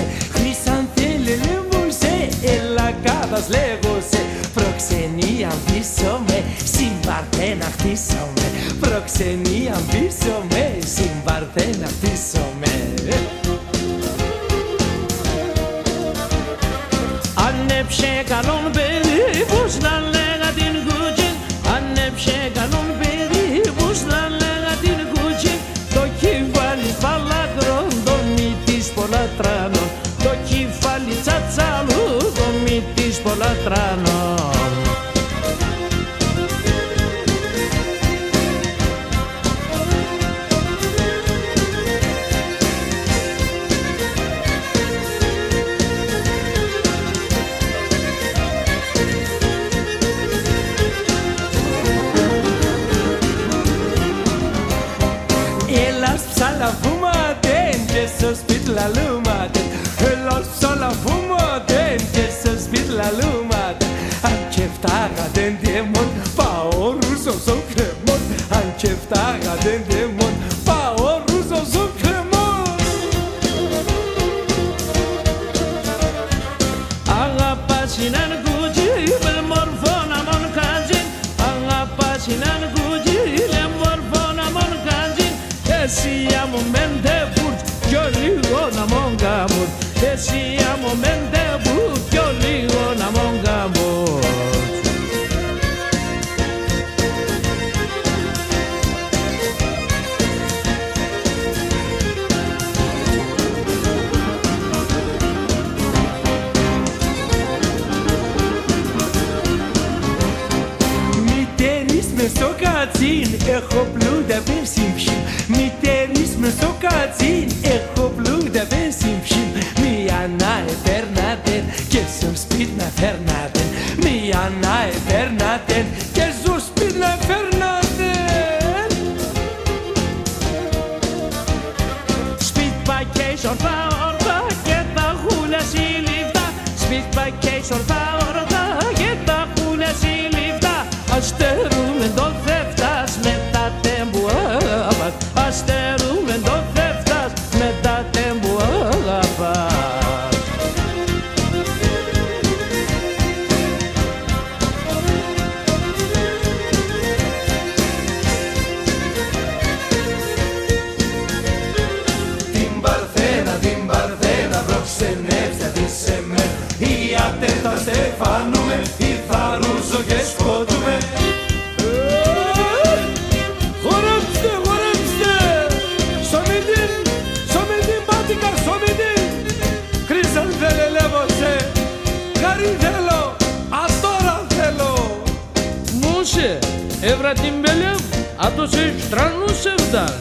σε, χρυσανθέλελε μου σε, ελακάδας λέγω σε. Προξενία μπίσομαι, συμπαρθένα χτίσομαι. Προξενία μπίσομαι, συμπαρθένα χτίσομαι. Ανέψε καλόν παιδί, πώς να λέγα την κουτσί. Ανέψε καλόν παιδί, πώς να λέγα την κουτσί. Το κεφάλι παλάκρον, το μύτης πολλά τράνων. Το κεφάλι τσατσάλου, το μύτης πολλά τράνων. Ψαλαβούματε και στο σπίτι λαλούματε. Ελάς ψαλαβούματε και στο σπίτι λαλούματε. Αν και φτάγατε ντέμον, πάω ρούσος ο κρεμόν. Αν και φτάγατε ντέμον, πάω ρούσος ο κρεμόν. Αγαπάς έναν κουτσί, με μορφώνα μον κάτζιν. Αγαπάς έναν κουτσί, με μορφώνα μον κάτζιν. Εσύ amo mente burt, yo ligo na mongamur. Εσύ amo mente burt, yo ligo na mongamur. Μητέρης μες στο κατσίν, έχω πλούτα πεσίμψη. Μητέρης μες στο κατσίν, έχω πλούτα πεσίμψη. Μία να επέρνατε και στο σπίτι να φέρνατε. Μία να επέρνατε και στο σπίτι να φέρνατε. Σπίτι πακέις ορθά ορθά και τα χούλια συλληφτά. Σπίτι πακέις ορθά ορθά και τα χούλια συλληφτά. Αστερούμε το θεύτας με τα τεμπουάβας. Αστερούμε το θεύτας με τα τεμπουάβας. Την Παρθένα προξενεύστε τη σε με. Ή ατέτα στεφανούμε ή θα ρούσω και σκοτούμε. Χορέψτε, χορέψτε! Σομιδίν, πάτικα, σομιδίν! Χρυσανθέλελεύωσε, χαρί θέλω, ατόρα θέλω. Μούσε, έβρα την πελεύ, άτος stranus ευδάν.